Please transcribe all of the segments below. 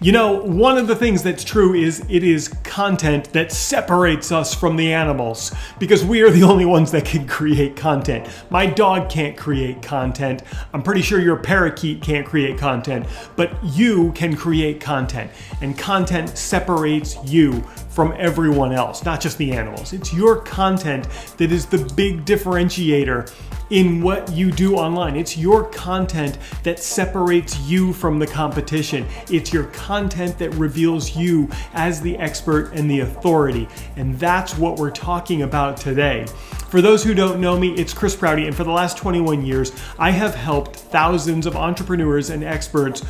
You know, one of the things that's true is it is content that separates us from the animals, because we are the only ones that can create content. My dog can't create content. I'm pretty sure your parakeet can't create content, but you can create content, and content separates you from everyone else, not just the animals. It's your content that is the big differentiator in what you do online. It's your content that separates you from the competition. It's your content that reveals you as the expert and the authority. And that's what we're talking about today. For those who don't know me, it's Chris Prouty, and for the last 21 years, I have helped thousands of entrepreneurs and experts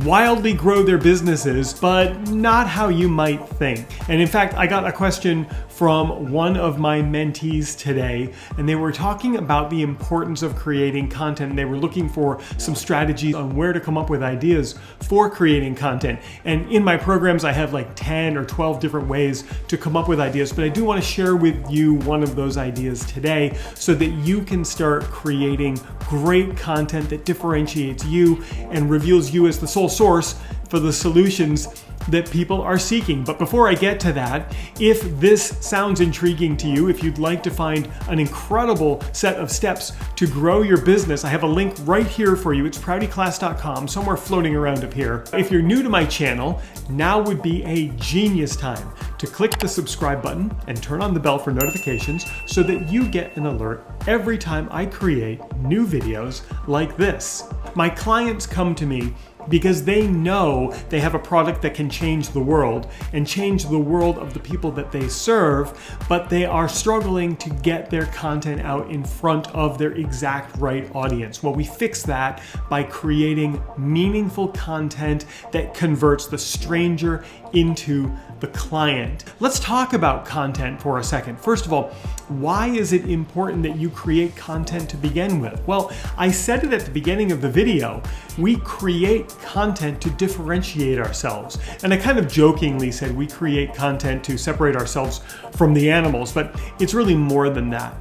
wildly grow their businesses, but not how you might think. And in fact, I got a question from one of my mentees today, and they were talking about the importance of creating content. And they were looking for some strategies on where to come up with ideas for creating content. And in my programs, I have like 10 or 12 different ways to come up with ideas, but I do want to share with you one of those ideas today so that you can start creating great content that differentiates you and reveals you as the sole source for the solutions that people are seeking. But before I get to that, if this sounds intriguing to you, if you'd like to find an incredible set of steps to grow your business, I have a link right here for you. It's proutyclass.com, somewhere floating around up here. If you're new to my channel, now would be a genius time to click the subscribe button and turn on the bell for notifications so that you get an alert every time I create new videos like this. My clients come to me because they know they have a product that can change the world and change the world of the people that they serve, but they are struggling to get their content out in front of their exact right audience. Well, we fix that by creating meaningful content that converts the stranger into the client. Let's talk about content for a second. First of all, why is it important that you create content to begin with? Well, I said it at the beginning of the video. We create content to differentiate ourselves. And I kind of jokingly said we create content to separate ourselves from the animals, but it's really more than that.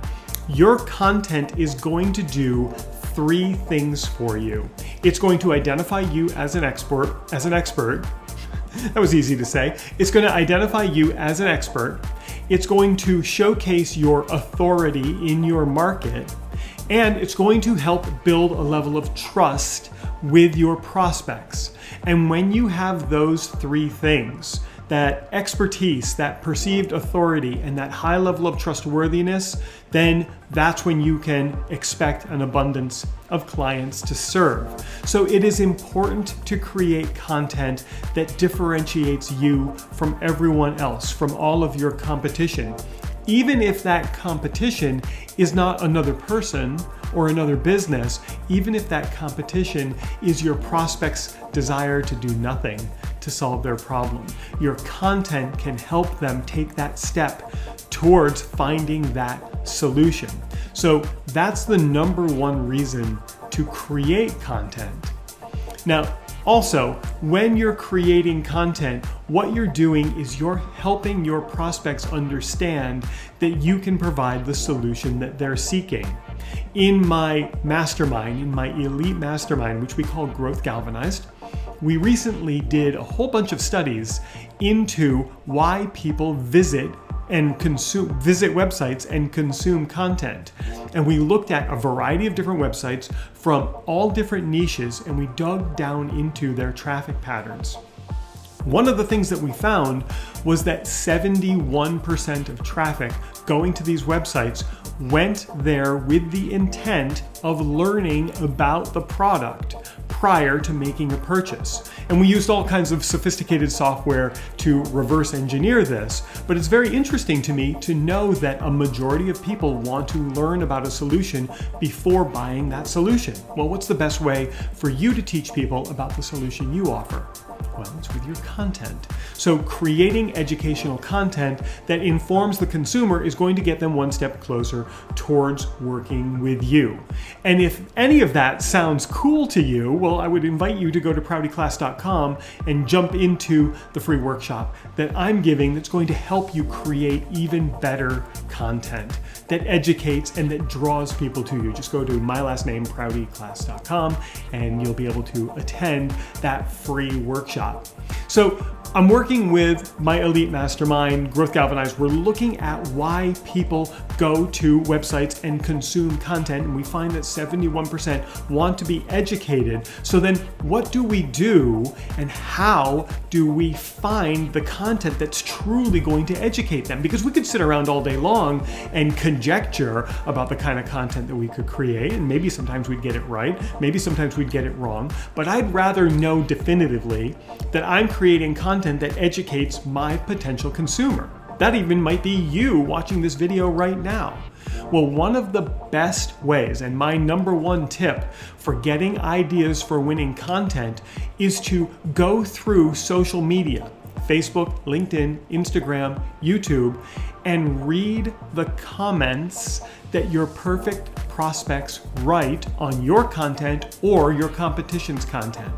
Your content is going to do three things for you. It's going to identify you as an expert. That was easy to say. It's going to identify you as an expert. It's going to showcase your authority in your market. And it's going to help build a level of trust with your prospects. And when you have those three things, that expertise, that perceived authority, and that high level of trustworthiness, then that's when you can expect an abundance of clients to serve. So it is important to create content that differentiates you from everyone else, from all of your competition. Even if that competition is not another person or another business, even if that competition is your prospect's desire to do nothing to solve their problem, your content can help them take that step towards finding that solution. So that's the number one reason to create content. Now, also, when you're creating content, what you're doing is you're helping your prospects understand that you can provide the solution that they're seeking. In my mastermind, in my elite mastermind, which we call Growth Galvanized, we recently did a whole bunch of studies into why people visit websites and consume content. And we looked at a variety of different websites from all different niches, and we dug down into their traffic patterns. One of the things that we found was that 71% of traffic going to these websites went there with the intent of learning about the product prior to making a purchase. And we used all kinds of sophisticated software to reverse engineer this, but it's very interesting to me to know that a majority of people want to learn about a solution before buying that solution. Well, what's the best way for you to teach people about the solution you offer? Well, it's with your content. So creating educational content that informs the consumer is going to get them one step closer towards working with you. And if any of that sounds cool to you, well, I would invite you to go to proutyclass.com and jump into the free workshop that I'm giving that's going to help you create even better content that educates and that draws people to you. Just go to my last name, proutyclass.com, and you'll be able to attend that free workshop. workshop. So I'm working with my elite mastermind, Growth Galvanized. We're looking at why people go to websites and consume content, and we find that 71% want to be educated. So then what do we do, and how do we find the content that's truly going to educate them? Because we could sit around all day long and conjecture about the kind of content that we could create, and maybe sometimes we'd get it right, maybe sometimes we'd get it wrong, but I'd rather know definitively that I'm creating content that educates my potential consumer. That even might be you watching this video right now. Well, one of the best ways, and my number one tip for getting ideas for winning content, is to go through social media, Facebook, LinkedIn, Instagram, YouTube, and read the comments that your perfect prospects write on your content or your competition's content.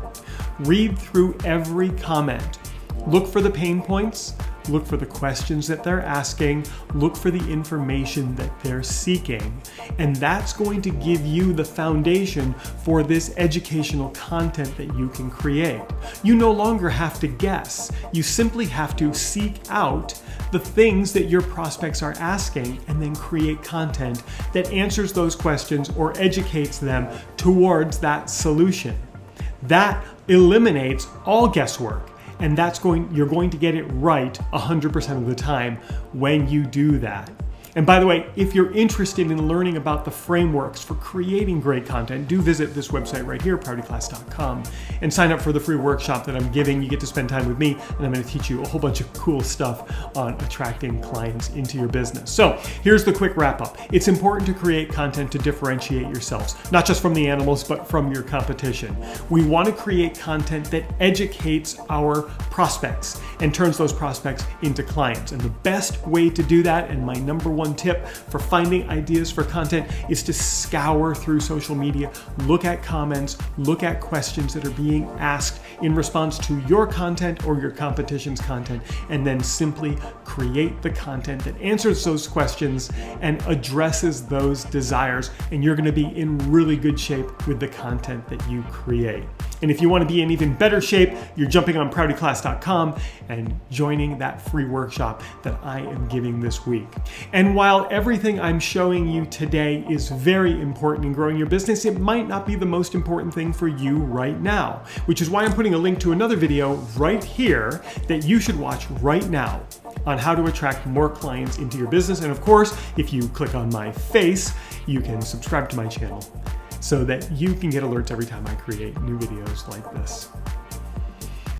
Read through every comment. Look for the pain points, look for the questions that they're asking, look for the information that they're seeking, and that's going to give you the foundation for this educational content that you can create. You no longer have to guess. You simply have to seek out the things that your prospects are asking and then create content that answers those questions or educates them towards that solution. That eliminates all guesswork. And you're going to get it right 100% of the time when you do that. And by the way, if you're interested in learning about the frameworks for creating great content, do visit this website right here, proutyclass.com, and sign up for the free workshop that I'm giving. You get to spend time with me, and I'm going to teach you a whole bunch of cool stuff on attracting clients into your business. So here's the quick wrap up. It's important to create content to differentiate yourselves, not just from the animals, but from your competition. We want to create content that educates our prospects and turns those prospects into clients. And the best way to do that, and my number one tip for finding ideas for content, is to scour through social media, look at comments, look at questions that are being asked in response to your content or your competition's content, and then simply create the content that answers those questions and addresses those desires, and you're going to be in really good shape with the content that you create. And if you want to be in even better shape, you're jumping on proutyclass.com and joining that free workshop that I am giving this week. And while everything I'm showing you today is very important in growing your business, it might not be the most important thing for you right now, which is why I'm putting a link to another video right here that you should watch right now on how to attract more clients into your business. And of course, if you click on my face, you can subscribe to my channel so that you can get alerts every time I create new videos like this.